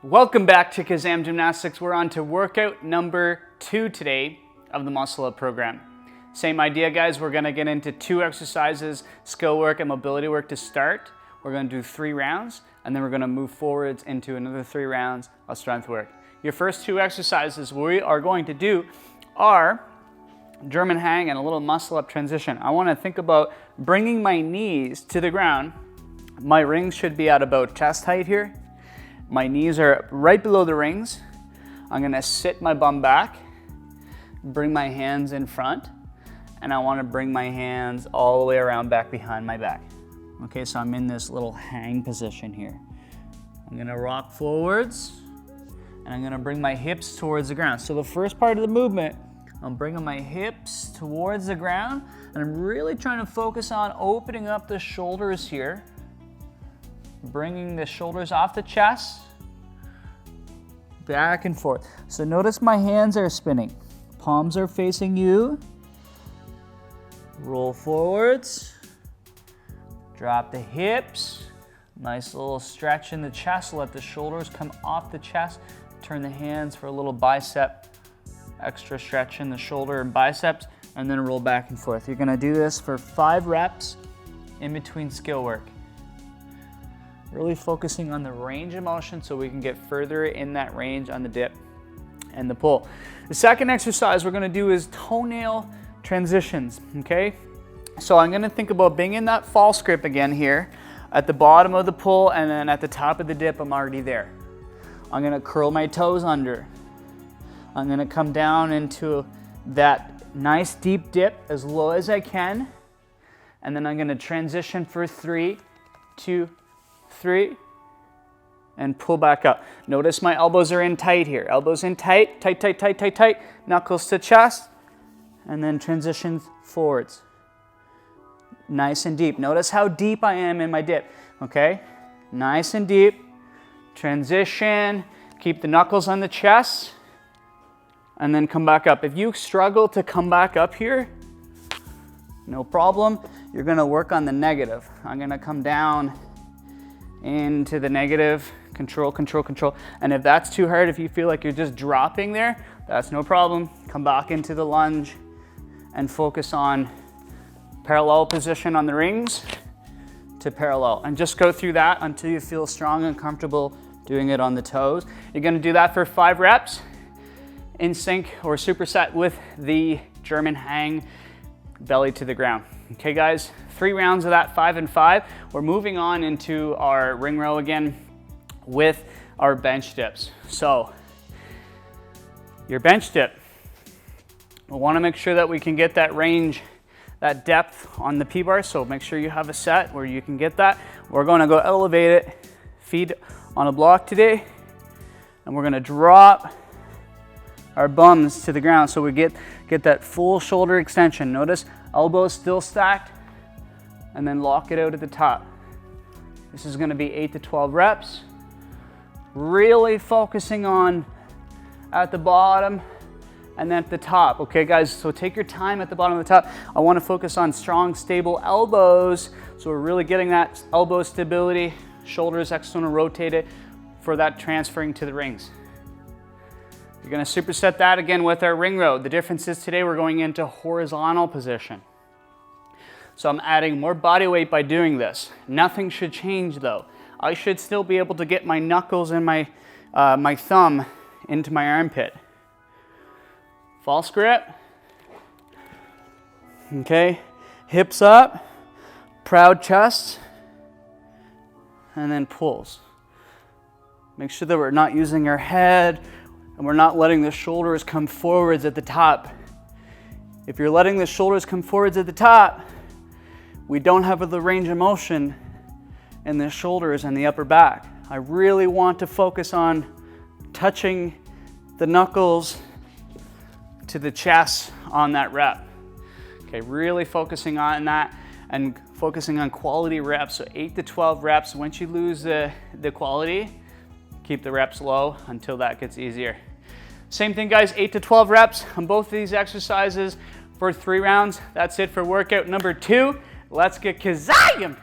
Welcome back to Kazam Gymnastics. We're on to workout number 2 today of the muscle up program. Same idea, guys. We're gonna get into 2 exercises, skill work and mobility work to start. We're gonna do 3 rounds, and then we're gonna move forwards into another 3 rounds of strength work. Your first 2 exercises we are going to do are German hang and a little muscle up transition. I wanna think about bringing my knees to the ground. My rings should be at about chest height here. My knees are right below the rings. I'm gonna sit my bum back, bring my hands in front, and I wanna bring my hands all the way around back behind my back. Okay, so I'm in this little hang position here. I'm gonna rock forwards, and I'm gonna bring my hips towards the ground. So the first part of the movement, I'm bringing my hips towards the ground, and I'm really trying to focus on opening up the shoulders here. Bringing the shoulders off the chest, back and forth. So notice my hands are spinning. Palms are facing you. Roll forwards. Drop the hips. Nice little stretch in the chest. Let the shoulders come off the chest. Turn the hands for a little bicep. Extra stretch in the shoulder and biceps, and then roll back and forth. You're gonna do this for 5 reps in between skill work. Really focusing on the range of motion so we can get further in that range on the dip and the pull. The second exercise we're gonna do is toenail transitions, okay? So I'm gonna think about being in that false grip again here at the bottom of the pull, and then at the top of the dip, I'm already there. I'm gonna curl my toes under. I'm gonna come down into that nice deep dip as low as I can, and then I'm gonna transition for 3, 2, 3, and pull back up. Notice my elbows are in tight here. Elbows in tight, tight, tight, tight, tight, tight. Knuckles to chest, and then transition forwards. Nice and deep. Notice how deep I am in my dip, okay? Nice and deep. Transition, keep the knuckles on the chest, and then come back up. If you struggle to come back up here, no problem. You're gonna work on the negative. I'm gonna come down into the negative, control, control, control. And if that's too hard, if you feel like you're just dropping there, that's no problem. Come back into the lunge and focus on parallel position on the rings to parallel. And just go through that until you feel strong and comfortable doing it on the toes. You're gonna do that for 5 reps in sync or superset with the German hang, belly to the ground. Okay guys, 3 rounds of that, 5 and 5. We're moving on into our ring row again with our bench dips. So your bench dip, we want to make sure that we can get that range, that depth on the P-bar. So make sure you have a set where you can get that. We're going to go elevate it, feet on a block today, and we're going to drop our bums to the ground so we get that full shoulder extension. Notice elbows still stacked, and then lock it out at the top. This is gonna be 8 to 12 reps. Really focusing on at the bottom and then at the top. Okay guys, so take your time at the bottom of the top. I wanna focus on strong, stable elbows. So we're really getting that elbow stability, shoulders external rotated for that transferring to the rings. You're gonna superset that again with our ring row. The difference is today we're going into horizontal position. So I'm adding more body weight by doing this. Nothing should change though. I should still be able to get my knuckles and my thumb into my armpit. False grip. Okay, hips up, proud chest, and then pulls. Make sure that we're not using our head and we're not letting the shoulders come forwards at the top. If you're letting the shoulders come forwards at the top, we don't have the range of motion in the shoulders and the upper back. I really want to focus on touching the knuckles to the chest on that rep. Okay, really focusing on that and focusing on quality reps. So 8 to 12 reps. Once you lose the quality, keep the reps low until that gets easier. Same thing guys, 8 to 12 reps on both of these exercises for 3 rounds. That's it for workout number 2. Let's get Kazam!